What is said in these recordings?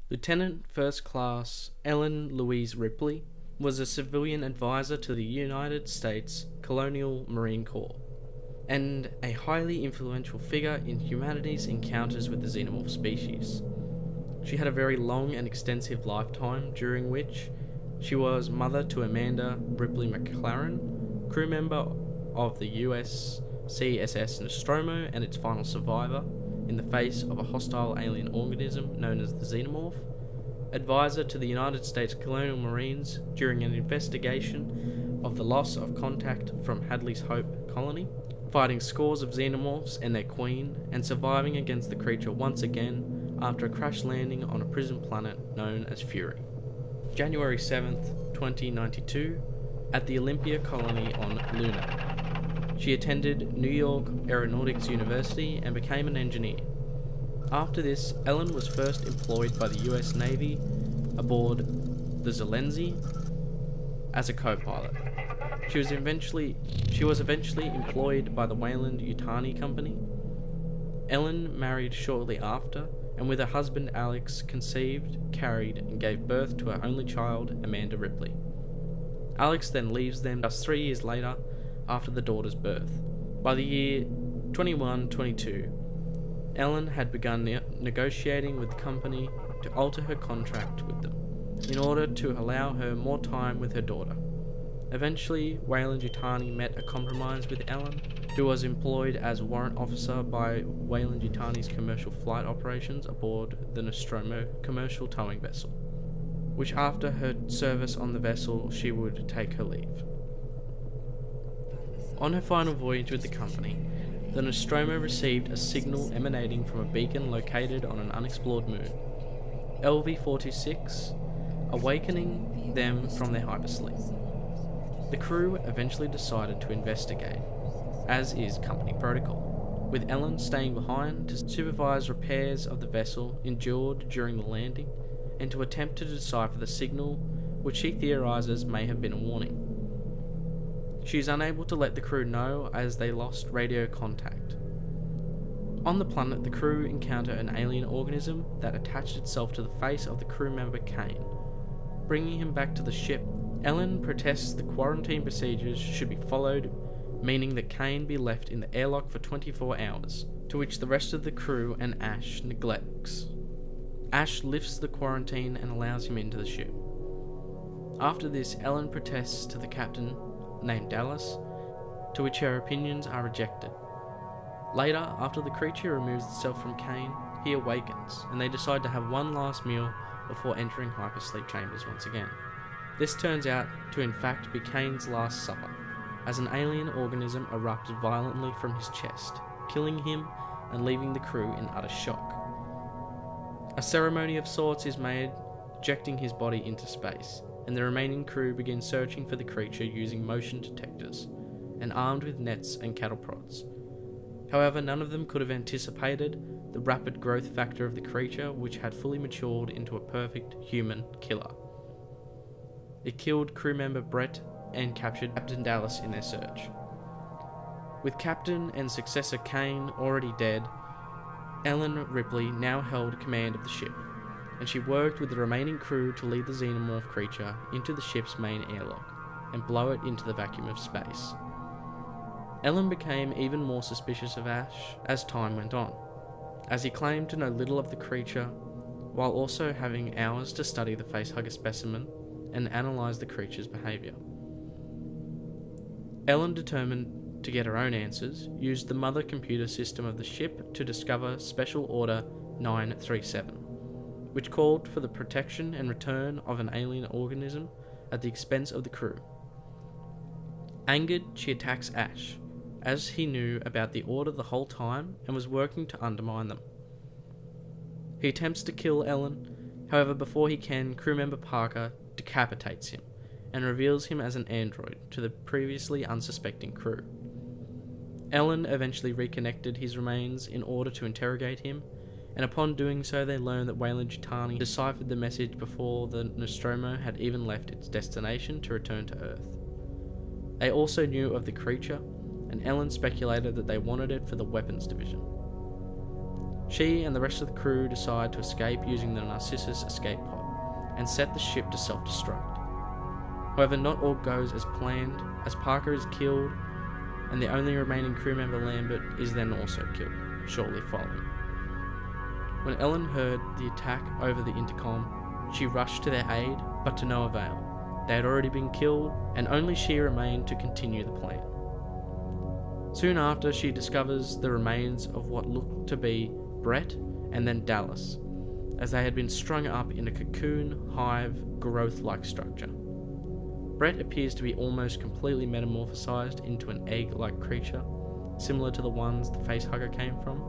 Lieutenant First Class Ellen Louise Ripley was a civilian advisor to the United States Colonial Marine Corps, and a highly influential figure in humanity's encounters with the xenomorph species. She had a very long and extensive lifetime, during which she was mother to Amanda Ripley McLaren, crew member of the USCSS Nostromo and its final survivor in the face of a hostile alien organism known as the Xenomorph, advisor to the United States Colonial Marines during an investigation of the loss of contact from Hadley's Hope colony, fighting scores of xenomorphs and their queen, and surviving against the creature once again after a crash landing on a prison planet known as Fury. January 7th, 2092, at the Olympia colony on Luna. She attended New York Aeronautics University and became an engineer. After this, Ellen was first employed by the US Navy aboard the Zelensky as a co-pilot. She was eventually employed by the Weyland-Yutani Company. Ellen married shortly after, and with her husband Alex conceived, carried, and gave birth to her only child, Amanda Ripley. Alex then leaves them just 3 years later after the daughter's birth. By the year 2122, Ellen had begun negotiating with the company to alter her contract with them, in order to allow her more time with her daughter. Eventually, Weyland-Yutani met a compromise with Ellen, who was employed as warrant officer by Weyland-Yutani's commercial flight operations aboard the Nostromo commercial towing vessel, which after her service on the vessel she would take her leave. On her final voyage with the company, the Nostromo received a signal emanating from a beacon located on an unexplored moon, LV-426, awakening them from their hypersleep. The crew eventually decided to investigate, as is company protocol, with Ellen staying behind to supervise repairs of the vessel endured during the landing, and to attempt to decipher the signal, which she theorizes may have been a warning. She is unable to let the crew know as they lost radio contact. On the planet, the crew encounter an alien organism that attached itself to the face of the crew member Kane. Bringing him back to the ship, Ellen protests the quarantine procedures should be followed, meaning that Kane be left in the airlock for 24 hours, to which the rest of the crew and Ash neglects. Ash lifts the quarantine and allows him into the ship. After this, Ellen protests to the captain, named Dallas, to which her opinions are rejected. Later, after the creature removes itself from Kane, he awakens, and they decide to have one last meal before entering hypersleep chambers once again. This turns out to in fact be Kane's last supper, as an alien organism erupted violently from his chest, killing him and leaving the crew in utter shock. A ceremony of sorts is made, ejecting his body into space, and the remaining crew begin searching for the creature using motion detectors, and armed with nets and cattle prods. However, none of them could have anticipated the rapid growth factor of the creature, which had fully matured into a perfect human killer. It killed crew member Brett and captured Captain Dallas in their search. With Captain and successor Kane already dead, Ellen Ripley now held command of the ship, and she worked with the remaining crew to lead the xenomorph creature into the ship's main airlock and blow it into the vacuum of space. Ellen became even more suspicious of Ash as time went on, as he claimed to know little of the creature, while also having hours to study the FaceHugger specimen and analyse the creature's behaviour. Ellen, determined to get her own answers, used the mother computer system of the ship to discover Special Order 937, which called for the protection and return of an alien organism at the expense of the crew. Angered, she attacks Ash, as he knew about the order the whole time and was working to undermine them. He attempts to kill Ellen, however before he can, crew member Parker decapitates him and reveals him as an android to the previously unsuspecting crew. Ellen eventually reconnected his remains in order to interrogate him, and upon doing so they learned that Weyland-Yutani deciphered the message before the Nostromo had even left its destination to return to Earth. They also knew of the creature, and Ellen speculated that they wanted it for the weapons division. She and the rest of the crew decide to escape using the Narcissus escape pod, and set the ship to self-destruct. However, not all goes as planned, as Parker is killed, and the only remaining crew member, Lambert, is then also killed, shortly following. When Ellen heard the attack over the intercom, she rushed to their aid, but to no avail. They had already been killed, and only she remained to continue the plan. Soon after, she discovers the remains of what looked to be Brett and then Dallas, as they had been strung up in a cocoon, hive, growth-like structure. Brett appears to be almost completely metamorphosized into an egg-like creature, similar to the ones the FaceHugger came from,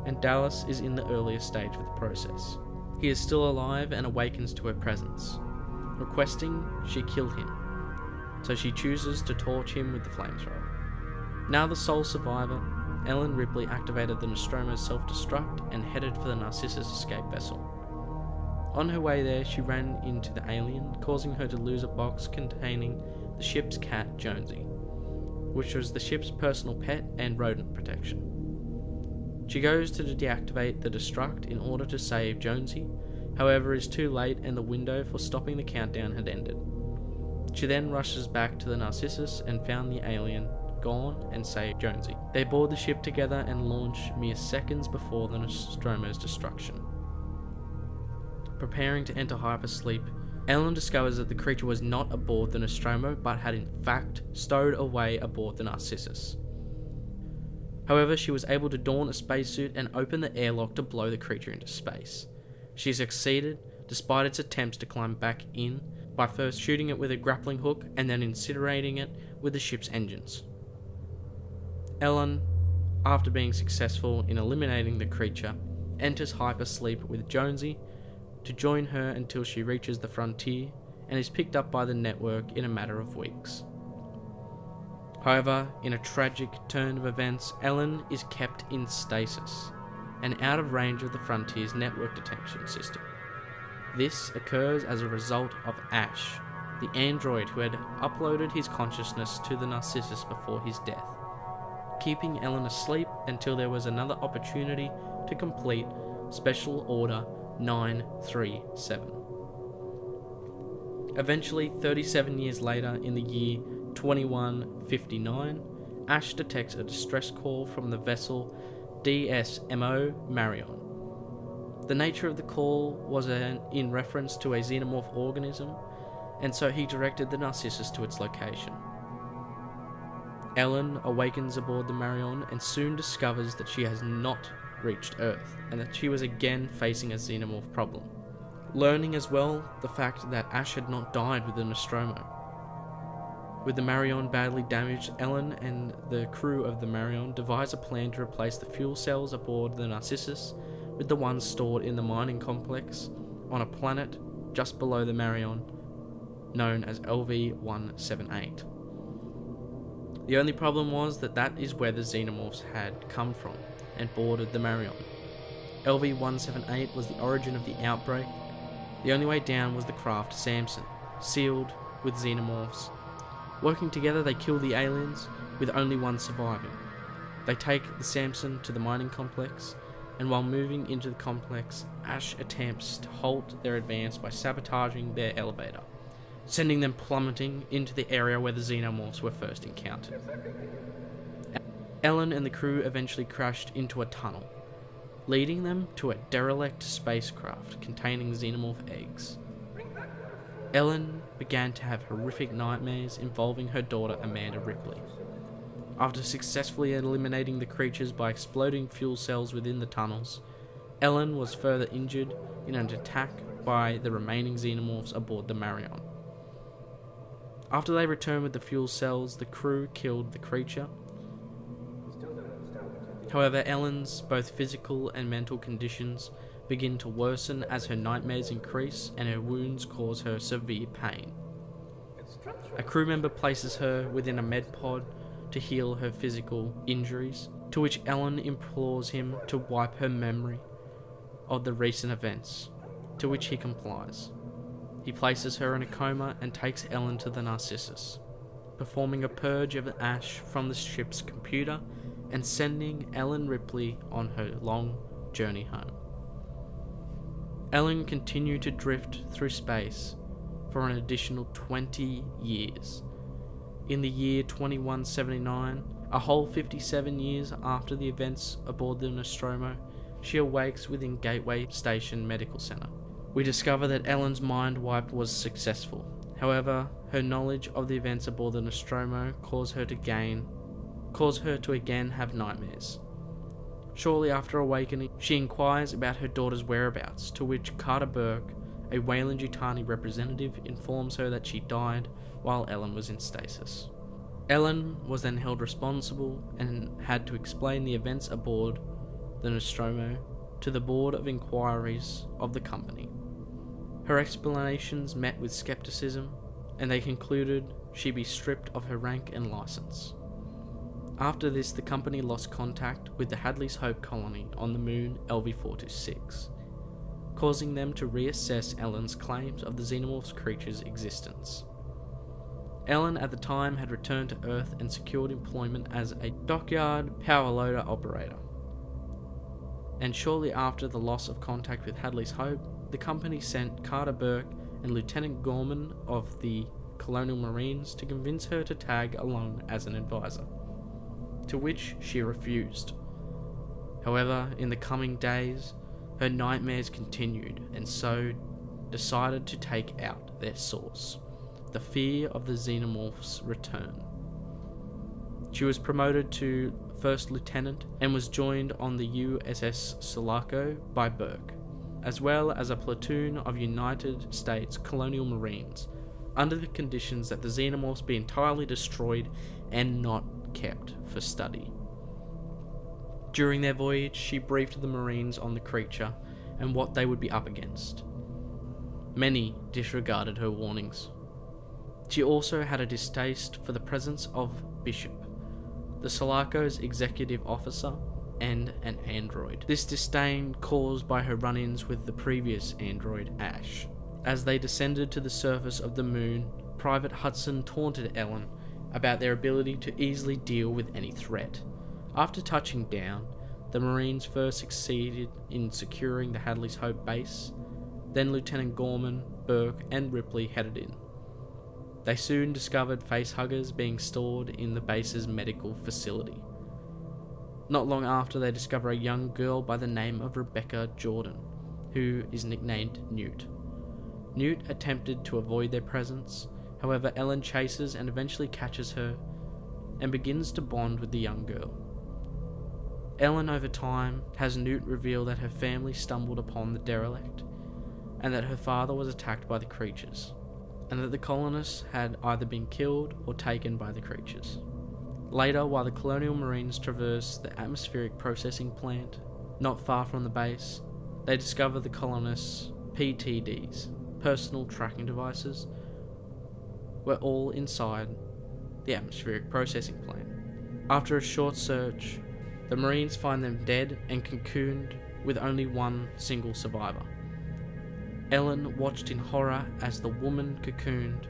and Dallas is in the earlier stage of the process. He is still alive and awakens to her presence, requesting she kill him, so she chooses to torch him with the flamethrower. Now the sole survivor, Ellen Ripley activated the Nostromo's self-destruct and headed for the Narcissus escape vessel. On her way there, she ran into the alien, causing her to lose a box containing the ship's cat, Jonesy, which was the ship's personal pet and rodent protection. She goes to deactivate the destruct in order to save Jonesy, however is too late and the window for stopping the countdown had ended. She then rushes back to the Narcissus and found the alien gone and saved Jonesy. They board the ship together and launch mere seconds before the Nostromo's destruction. Preparing to enter hypersleep, Ellen discovers that the creature was not aboard the Nostromo but had in fact stowed away aboard the Narcissus. However, she was able to don a spacesuit and open the airlock to blow the creature into space. She succeeded, despite its attempts to climb back in, by first shooting it with a grappling hook and then incinerating it with the ship's engines. Ellen, after being successful in eliminating the creature, enters hypersleep with Jonesy to join her until she reaches the frontier and is picked up by the network in a matter of weeks. However, in a tragic turn of events, Ellen is kept in stasis and out of range of the Frontier's network detection system. This occurs as a result of Ash, the android who had uploaded his consciousness to the Narcissus before his death, keeping Ellen asleep until there was another opportunity to complete Special Order 937. Eventually, 37 years later, in the year 2159, Ash detects a distress call from the vessel DSMO Marion. The nature of the call was in reference to a xenomorph organism, and so he directed the Narcissus to its location. Ellen awakens aboard the Marion and soon discovers that she has not reached Earth, and that she was again facing a xenomorph problem. Learning as well the fact that Ash had not died with the Nostromo. With the Marion badly damaged, Ellen and the crew of the Marion devise a plan to replace the fuel cells aboard the Narcissus with the ones stored in the mining complex on a planet just below the Marion, known as LV-178. The only problem was that that is where the Xenomorphs had come from and boarded the Marion. LV-178 was the origin of the outbreak. The only way down was the craft Samson, sealed with Xenomorphs. Working together, they kill the aliens, with only one surviving. They take the Samson to the mining complex, and while moving into the complex, Ash attempts to halt their advance by sabotaging their elevator, sending them plummeting into the area where the Xenomorphs were first encountered. Ellen and the crew eventually crashed into a tunnel, leading them to a derelict spacecraft containing Xenomorph eggs. Ellen began to have horrific nightmares involving her daughter Amanda Ripley. After successfully eliminating the creatures by exploding fuel cells within the tunnels, Ellen was further injured in an attack by the remaining Xenomorphs aboard the Marion. After they returned with the fuel cells, the crew killed the creature. However, Ellen's both physical and mental conditions begin to worsen as her nightmares increase and her wounds cause her severe pain. A crew member places her within a med pod to heal her physical injuries, to which Ellen implores him to wipe her memory of the recent events, to which he complies. He places her in a coma and takes Ellen to the Narcissus, performing a purge of Ash from the ship's computer and sending Ellen Ripley on her long journey home. Ellen continued to drift through space for an additional 20 years. In the year 2179, a whole 57 years after the events aboard the Nostromo, she awakes within Gateway Station Medical Center. We discover that Ellen's mind wipe was successful. However, her knowledge of the events aboard the Nostromo caused her to again have nightmares. Shortly after awakening, she inquires about her daughter's whereabouts, to which Carter Burke, a Weyland-Yutani representative, informs her that she died while Ellen was in stasis. Ellen was then held responsible and had to explain the events aboard the Nostromo to the Board of Inquiries of the company. Her explanations met with skepticism, and they concluded she be stripped of her rank and license. After this, the company lost contact with the Hadley's Hope colony on the moon LV-426, causing them to reassess Ellen's claims of the Xenomorph's creature's existence. Ellen at the time had returned to Earth and secured employment as a dockyard power loader operator. And shortly after the loss of contact with Hadley's Hope, the company sent Carter Burke and Lieutenant Gorman of the Colonial Marines to convince her to tag along as an advisor, to which she refused. However, in the coming days, her nightmares continued, and so decided to take out their source, the fear of the Xenomorph's return. She was promoted to First Lieutenant and was joined on the USS Sulaco by Burke, as well as a platoon of United States Colonial Marines, under the conditions that the Xenomorphs be entirely destroyed and not kept for study. During their voyage, she briefed the Marines on the creature and what they would be up against. Many disregarded her warnings. She also had a distaste for the presence of Bishop, the Sulaco's executive officer, and an android. This disdain caused by her run-ins with the previous android, Ash. As they descended to the surface of the moon, Private Hudson taunted Ellen about their ability to easily deal with any threat. After touching down, the Marines first succeeded in securing the Hadley's Hope base, then Lieutenant Gorman, Burke, and Ripley headed in. They soon discovered FaceHuggers being stored in the base's medical facility. Not long after, they discover a young girl by the name of Rebecca Jordan, who is nicknamed Newt. Newt attempted to avoid their presence, however Ellen chases and eventually catches her, and begins to bond with the young girl. Ellen, over time, has Newt reveal that her family stumbled upon the derelict, and that her father was attacked by the creatures, and that the colonists had either been killed or taken by the creatures. Later, while the Colonial Marines traverse the atmospheric processing plant not far from the base, they discover the colonists' PTDs, personal tracking devices, were all inside the atmospheric processing plant. After a short search, the Marines find them dead and cocooned with only one single survivor. Ellen watched in horror as the woman cocooned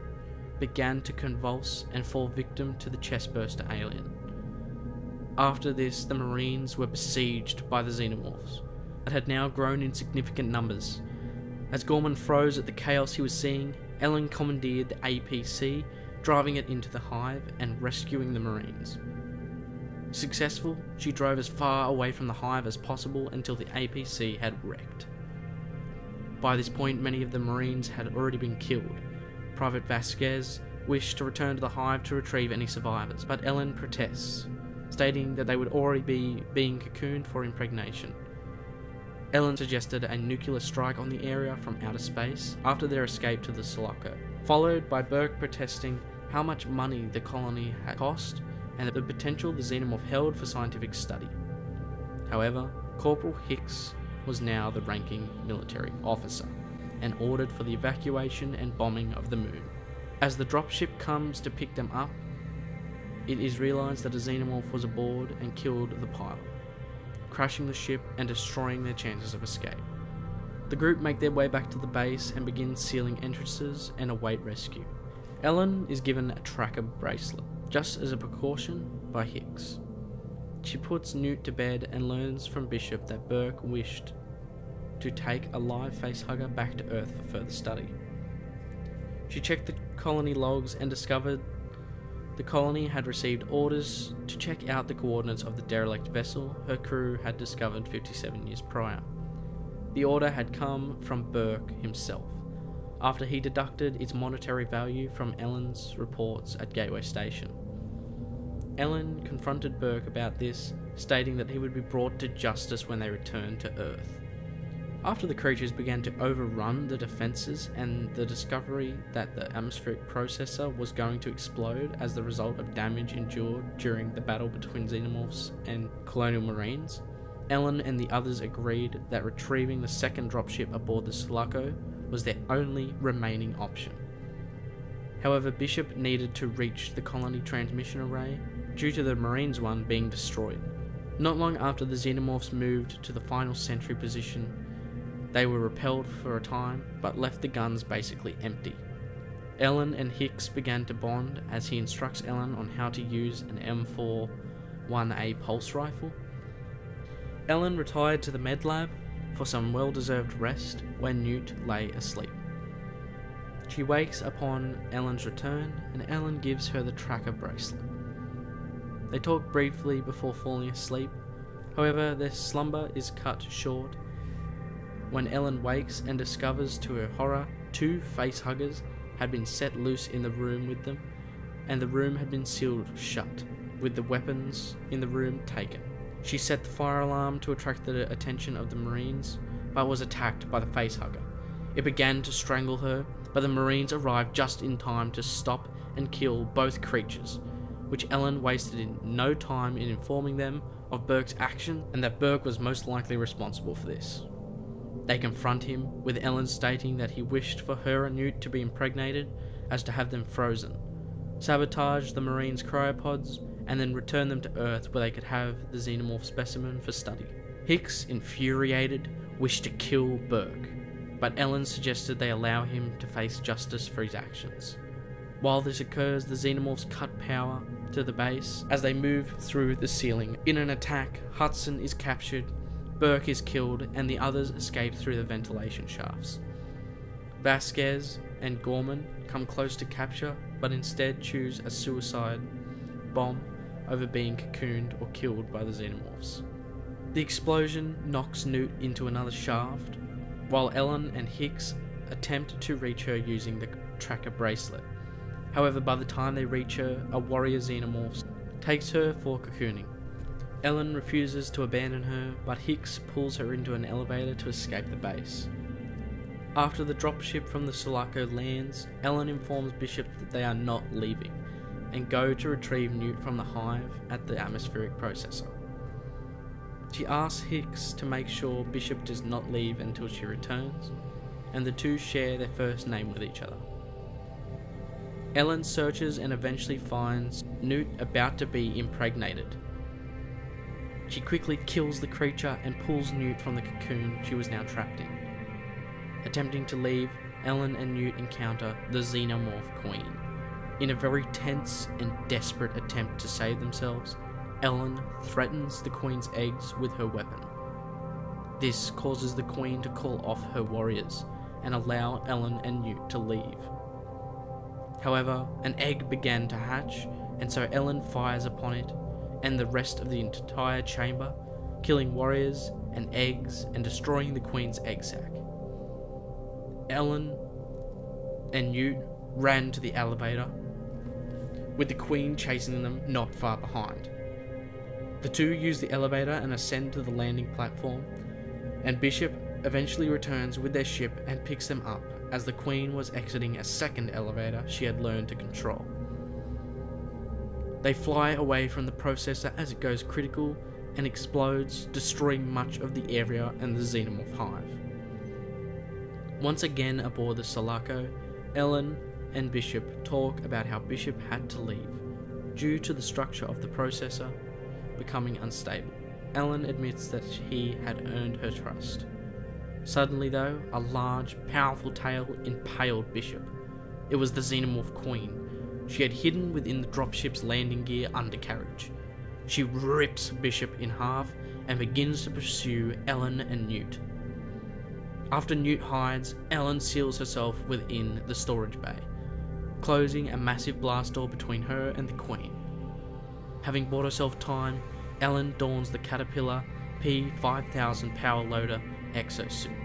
began to convulse and fall victim to the Chestburster alien. After this, the Marines were besieged by the Xenomorphs, that had now grown in significant numbers. As Gorman froze at the chaos he was seeing, Ellen commandeered the APC, driving it into the hive and rescuing the Marines. Successful, she drove as far away from the hive as possible until the APC had wrecked. By this point, many of the Marines had already been killed. Private Vasquez wished to return to the hive to retrieve any survivors, but Ellen protests, stating that they would already be being cocooned for impregnation. Ellen suggested a nuclear strike on the area from outer space after their escape to the Sulaco, followed by Burke protesting how much money the colony had cost and the potential the Xenomorph held for scientific study. However, Corporal Hicks was now the ranking military officer, and ordered for the evacuation and bombing of the moon. As the dropship comes to pick them up, it is realised that a Xenomorph was aboard and killed the pilot, crashing the ship and destroying their chances of escape. The group make their way back to the base and begin sealing entrances and await rescue. Ellen is given a tracker bracelet, just as a precaution, by Hicks. She puts Newt to bed and learns from Bishop that Burke wished to take a live facehugger back to Earth for further study. She checked the colony logs and discovered the colony had received orders to check out the coordinates of the derelict vessel her crew had discovered 57 years prior. The order had come from Burke himself, after he deducted its monetary value from Ellen's reports at Gateway Station. Ellen confronted Burke about this, stating that he would be brought to justice when they returned to Earth. After the creatures began to overrun the defences and the discovery that the atmospheric processor was going to explode as the result of damage endured during the battle between Xenomorphs and Colonial Marines, Ellen and the others agreed that retrieving the second dropship aboard the Sulaco was their only remaining option. However, Bishop needed to reach the colony transmission array due to the Marines' one being destroyed. Not long after the Xenomorphs moved to the final sentry position, they were repelled for a time, but left the guns basically empty. Ellen and Hicks began to bond as he instructs Ellen on how to use an M4-1A pulse rifle. Ellen retired to the med lab for some well-deserved rest when Newt lay asleep. She wakes upon Ellen's return, and Ellen gives her the tracker bracelet. They talk briefly before falling asleep, however their slumber is cut short when Ellen wakes and discovers to her horror 2 facehuggers had been set loose in the room with them, and the room had been sealed shut, with the weapons in the room taken. She set the fire alarm to attract the attention of the Marines, but was attacked by the facehugger. It began to strangle her, but the Marines arrived just in time to stop and kill both creatures, which Ellen wasted in no time in informing them of Burke's action and that Burke was most likely responsible for this. They confront him, with Ellen stating that he wished for her and Newt to be impregnated as to have them frozen, sabotage the Marines' cryopods, and then return them to Earth where they could have the Xenomorph specimen for study. Hicks, infuriated, wished to kill Burke, but Ellen suggested they allow him to face justice for his actions. While this occurs, the Xenomorphs cut power to the base as they move through the ceiling. In an attack, Hudson is captured, Burke is killed, and the others escape through the ventilation shafts. Vasquez and Gorman come close to capture, but instead choose a suicide bomb over being cocooned or killed by the Xenomorphs. The explosion knocks Newt into another shaft, while Ellen and Hicks attempt to reach her using the tracker bracelet. However, by the time they reach her, a warrior Xenomorph takes her for cocooning. Ellen refuses to abandon her, but Hicks pulls her into an elevator to escape the base. After the dropship from the Sulaco lands, Ellen informs Bishop that they are not leaving, and go to retrieve Newt from the hive at the atmospheric processor. She asks Hicks to make sure Bishop does not leave until she returns, and the two share their first name with each other. Ellen searches and eventually finds Newt about to be impregnated. She quickly kills the creature and pulls Newt from the cocoon she was now trapped in. Attempting to leave, Ellen and Newt encounter the Xenomorph Queen. In a very tense and desperate attempt to save themselves, Ellen threatens the Queen's eggs with her weapon. This causes the Queen to call off her warriors and allow Ellen and Newt to leave. However, an egg began to hatch, and so Ellen fires upon it and the rest of the entire chamber, killing warriors and eggs and destroying the Queen's egg sac. Ellen and Newt ran to the elevator, with the Queen chasing them not far behind. The two use the elevator and ascend to the landing platform, and Bishop eventually returns with their ship and picks them up as the Queen was exiting a second elevator she had learned to control. They fly away from the processor as it goes critical and explodes, destroying much of the area and the Xenomorph hive. Once again aboard the Sulaco, Ellen and Bishop talk about how Bishop had to leave due to the structure of the processor becoming unstable. Ellen admits that he had earned her trust. Suddenly though, a large, powerful tail impaled Bishop. It was the Xenomorph Queen. She had hidden within the dropship's landing gear undercarriage. she rips Bishop in half and begins to pursue Ellen and Newt. After Newt hides, Ellen seals herself within the storage bay, closing a massive blast door between her and the Queen. Having bought herself time, Ellen dons the Caterpillar P5000 power loader exosuit,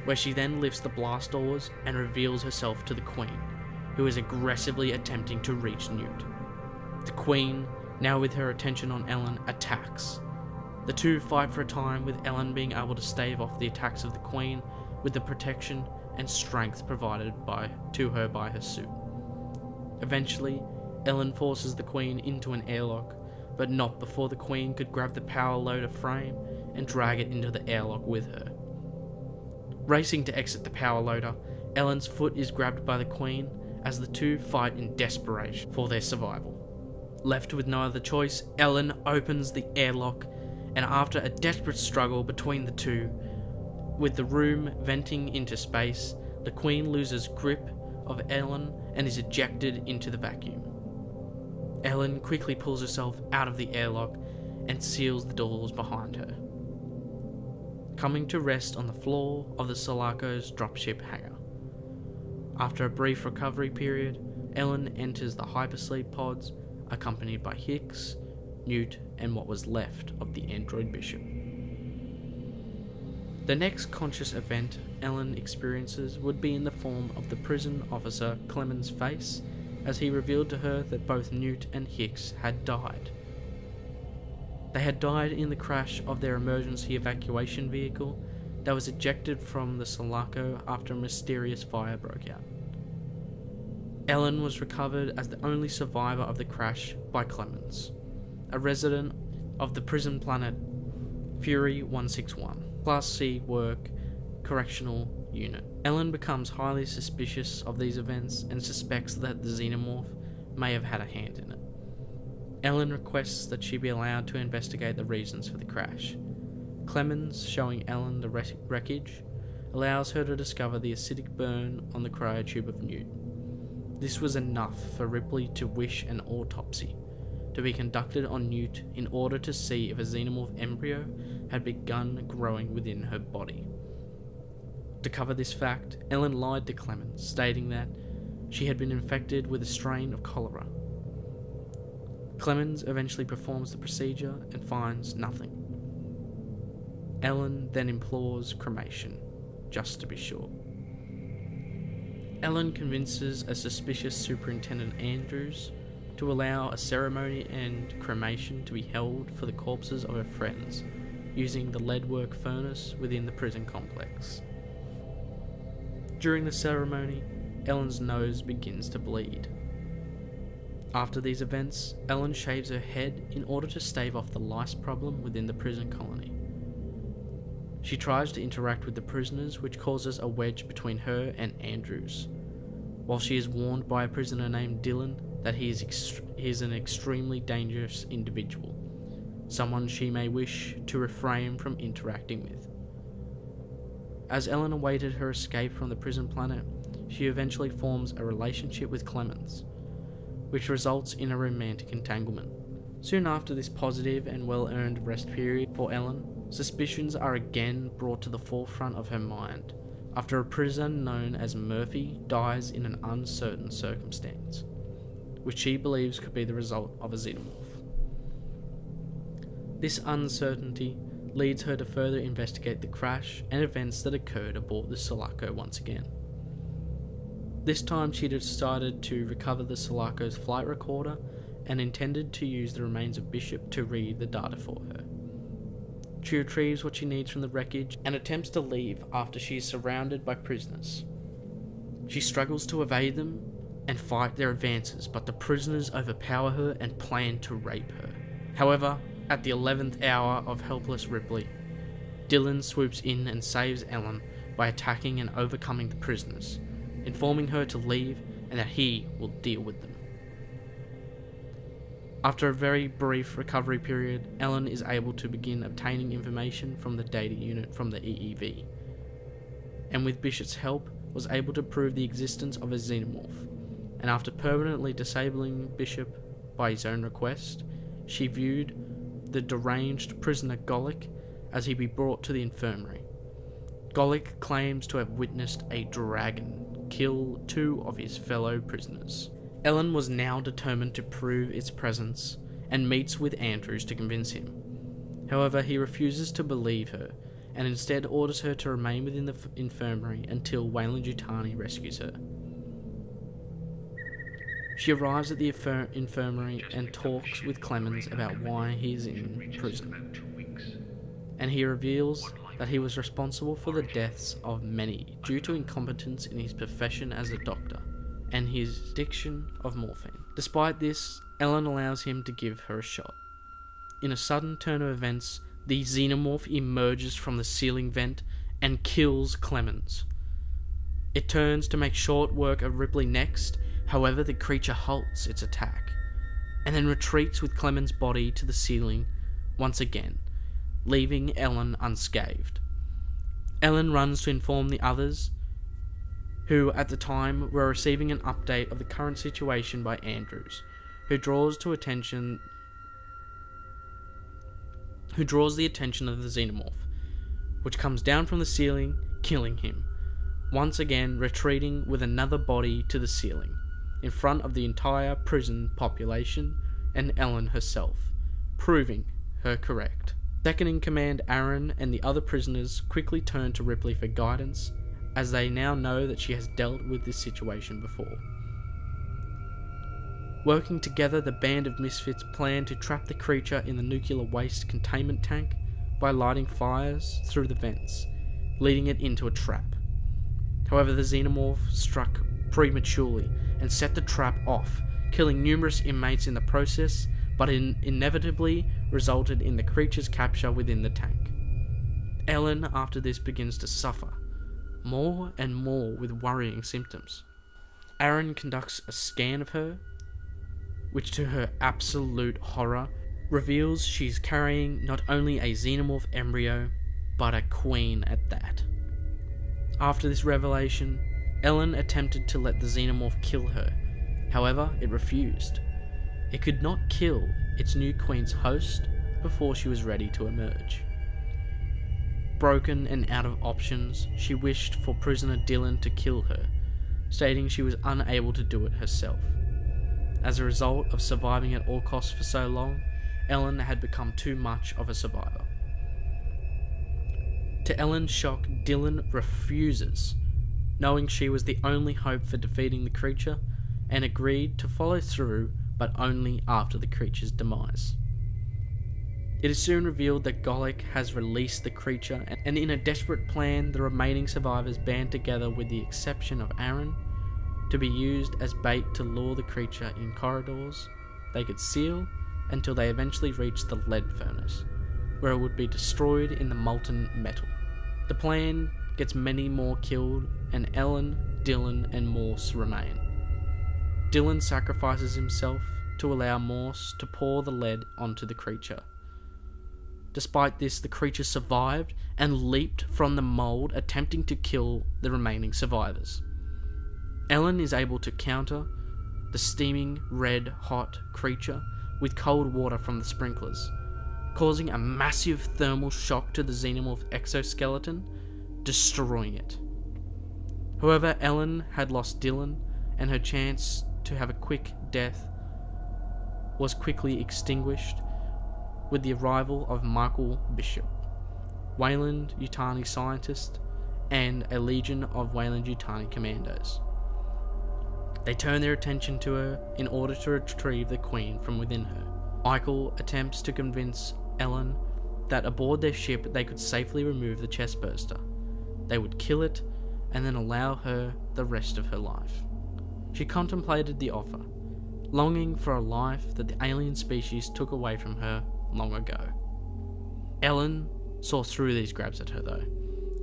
where she then lifts the blast doors and reveals herself to the Queen, who is aggressively attempting to reach Newt. The Queen, now with her attention on Ellen, attacks. The two fight for a time, with Ellen being able to stave off the attacks of the Queen with the protection and strength provided to her by her suit. Eventually, Ellen forces the Queen into an airlock, but not before the Queen could grab the power loader frame and drag it into the airlock with her. Racing to exit the power loader, Ellen's foot is grabbed by the Queen as the two fight in desperation for their survival. Left with no other choice, Ellen opens the airlock, and after a desperate struggle between the two, with the room venting into space, the Queen loses grip of Ellen and is ejected into the vacuum. Ellen quickly pulls herself out of the airlock and seals the doors behind her, coming to rest on the floor of the Sulaco's dropship hangar. After a brief recovery period, Ellen enters the hypersleep pods, accompanied by Hicks, Newt, and what was left of the android Bishop. The next conscious event Ellen experiences would be in the form of the prison officer Clemens' face, as he revealed to her that both Newt and Hicks had died. They had died in the crash of their emergency evacuation vehicle that was ejected from the Sulaco after a mysterious fire broke out. Ellen was recovered as the only survivor of the crash by Clemens, a resident of the prison planet Fury 161, Class C Work Correctional Unit. Ellen becomes highly suspicious of these events and suspects that the Xenomorph may have had a hand in it. Ellen requests that she be allowed to investigate the reasons for the crash. Clemens, showing Ellen the wreckage, allows her to discover the acidic burn on the cryotube of Newt. This was enough for Ripley to wish an autopsy to be conducted on Newt in order to see if a Xenomorph embryo had begun growing within her body. To cover this fact, Ellen lied to Clemens, stating that she had been infected with a strain of cholera. Clemens eventually performs the procedure and finds nothing. Ellen then implores cremation, just to be sure. Ellen convinces a suspicious Superintendent Andrews to allow a ceremony and cremation to be held for the corpses of her friends, using the leadwork furnace within the prison complex. During the ceremony, Ellen's nose begins to bleed. After these events, Ellen shaves her head in order to stave off the lice problem within the prison colony. She tries to interact with the prisoners, which causes a wedge between her and Andrews, while she is warned by a prisoner named Dylan that he is an extremely dangerous individual, someone she may wish to refrain from interacting with. As Ellen awaited her escape from the prison planet, she eventually forms a relationship with Clemens, which results in a romantic entanglement. Soon after this positive and well-earned rest period for Ellen, suspicions are again brought to the forefront of her mind after a prisoner known as Murphy dies in an uncertain circumstance, which she believes could be the result of a Xenomorph. This uncertainty leads her to further investigate the crash and events that occurred aboard the Sulaco once again. This time she decided to recover the Sulaco's flight recorder and intended to use the remains of Bishop to read the data for her. She retrieves what she needs from the wreckage and attempts to leave after she is surrounded by prisoners. She struggles to evade them and fight their advances, but the prisoners overpower her and plan to rape her. However, at the 11th hour of helpless Ripley, Dylan swoops in and saves Ellen by attacking and overcoming the prisoners, informing her to leave and that he will deal with them. After a very brief recovery period, Ellen is able to begin obtaining information from the data unit from the EEV, and with Bishop's help was able to prove the existence of a Xenomorph, and after permanently disabling Bishop by his own request, she viewed the deranged prisoner Golic as he be brought to the infirmary. Golic claims to have witnessed a dragon kill 2 of his fellow prisoners. Ellen was now determined to prove its presence and meets with Andrews to convince him. However, he refuses to believe her and instead orders her to remain within the infirmary until Weyland-Yutani rescues her. She arrives at the infirmary and talks with Clemens about why he is in prison, and he reveals that he was responsible for the deaths of many due to incompetence in his profession as a doctor and his addiction of morphine. Despite this, Ellen allows him to give her a shot. In a sudden turn of events, the Xenomorph emerges from the ceiling vent and kills Clemens. It turns to make short work of Ripley next. However, the creature halts its attack, and then retreats with Clemens' body to the ceiling once again, leaving Ellen unscathed. Ellen runs to inform the others, who at the time were receiving an update of the current situation by Andrews, who draws the attention of the Xenomorph, which comes down from the ceiling, killing him, once again retreating with another body to the ceiling, in front of the entire prison population and Ellen herself, proving her correct. Second-in-command Aaron and the other prisoners quickly turn to Ripley for guidance, as they now know that she has dealt with this situation before. Working together, the band of misfits plan to trap the creature in the nuclear waste containment tank by lighting fires through the vents, leading it into a trap. However, the Xenomorph struck prematurely and set the trap off, killing numerous inmates in the process, but inevitably resulted in the creature's capture within the tank. Ellen, after this, begins to suffer more and more with worrying symptoms. Aaron conducts a scan of her, which to her absolute horror reveals she's carrying not only a Xenomorph embryo, but a queen at that. After this revelation, Ellen attempted to let the Xenomorph kill her. However, it refused. It could not kill its new queen's host before she was ready to emerge. Broken and out of options, she wished for prisoner Dylan to kill her, stating she was unable to do it herself. As a result of surviving at all costs for so long, Ellen had become too much of a survivor. To Ellen's shock, Dylan refuses, knowing she was the only hope for defeating the creature, and agreed to follow through, but only after the creature's demise. It is soon revealed that Golic has released the creature, and in a desperate plan, the remaining survivors band together with the exception of Aaron, to be used as bait to lure the creature in corridors they could seal until they eventually reached the lead furnace, where it would be destroyed in the molten metal. The plan gets many more killed, and Ellen, Dylan, and Morse remain. Dylan sacrifices himself to allow Morse to pour the lead onto the creature. Despite this, the creature survived and leaped from the mold, attempting to kill the remaining survivors. Ellen is able to counter the steaming red-hot creature with cold water from the sprinklers, causing a massive thermal shock to the Xenomorph exoskeleton, destroying it. However, Ellen had lost Dylan, and her chance to have a quick death was quickly extinguished with the arrival of Michael Bishop, Weyland-Yutani scientist, and a legion of Weyland-Yutani commandos. They turn their attention to her in order to retrieve the queen from within her. Michael attempts to convince Ellen that aboard their ship they could safely remove the Chestburster. They would kill it and then allow her the rest of her life. She contemplated the offer, longing for a life that the alien species took away from her long ago. Ellen saw through these grabs at her though,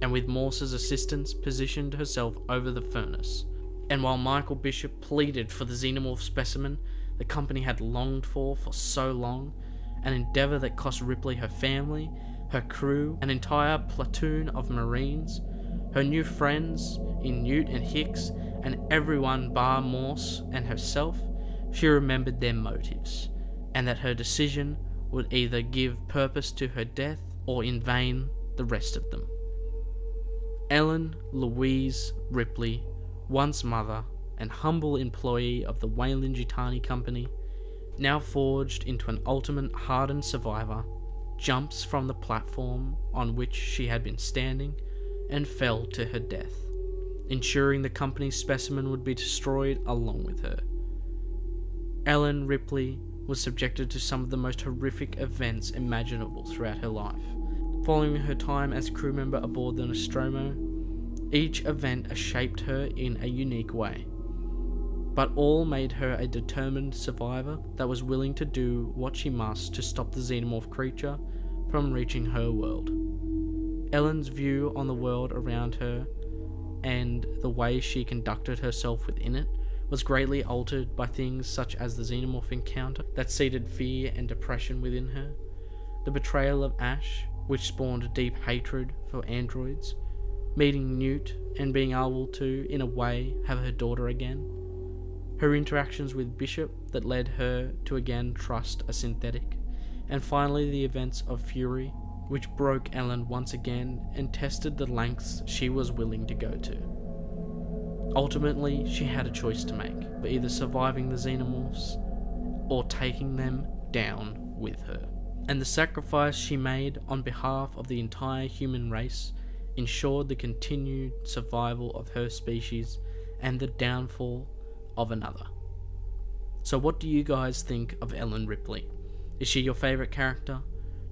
and with Morse's assistance positioned herself over the furnace. And while Michael Bishop pleaded for the Xenomorph specimen the company had longed for so long, an endeavour that cost Ripley her family, her crew, an entire platoon of Marines, her new friends in Newt and Hicks, and everyone bar Morse and herself, she remembered their motives. and that her decision would either give purpose to her death or in vain the rest of them. Ellen Louise Ripley, once mother and humble employee of the Weyland-Yutani Company, now forged into an ultimate hardened survivor, jumps from the platform on which she had been standing and fell to her death, ensuring the company's specimen would be destroyed along with her. Ellen Ripley was subjected to some of the most horrific events imaginable throughout her life. Following her time as crew member aboard the Nostromo, each event shaped her in a unique way, but all made her a determined survivor that was willing to do what she must to stop the xenomorph creature from reaching her world. Ellen's view on the world around her and the way she conducted herself within it was greatly altered by things such as the xenomorph encounter that seeded fear and depression within her, the betrayal of Ash, which spawned deep hatred for androids, meeting Newt and being able to, in a way, have her daughter again, her interactions with Bishop that led her to again trust a synthetic, and finally the events of Fury, which broke Ellen once again and tested the lengths she was willing to go to. Ultimately, she had a choice to make, for either surviving the xenomorphs or taking them down with her. And the sacrifice she made on behalf of the entire human race ensured the continued survival of her species and the downfall of another. So what do you guys think of Ellen Ripley? Is she your favourite character?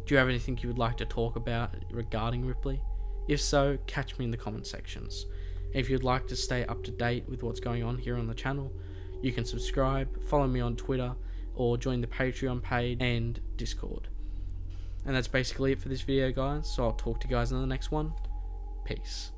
Do you have anything you would like to talk about regarding Ripley? If so, catch me in the comment sections. If you'd like to stay up to date with what's going on here on the channel, you can subscribe, follow me on Twitter, or join the Patreon page and Discord. And that's basically it for this video, guys, so I'll talk to you guys in the next one. Peace.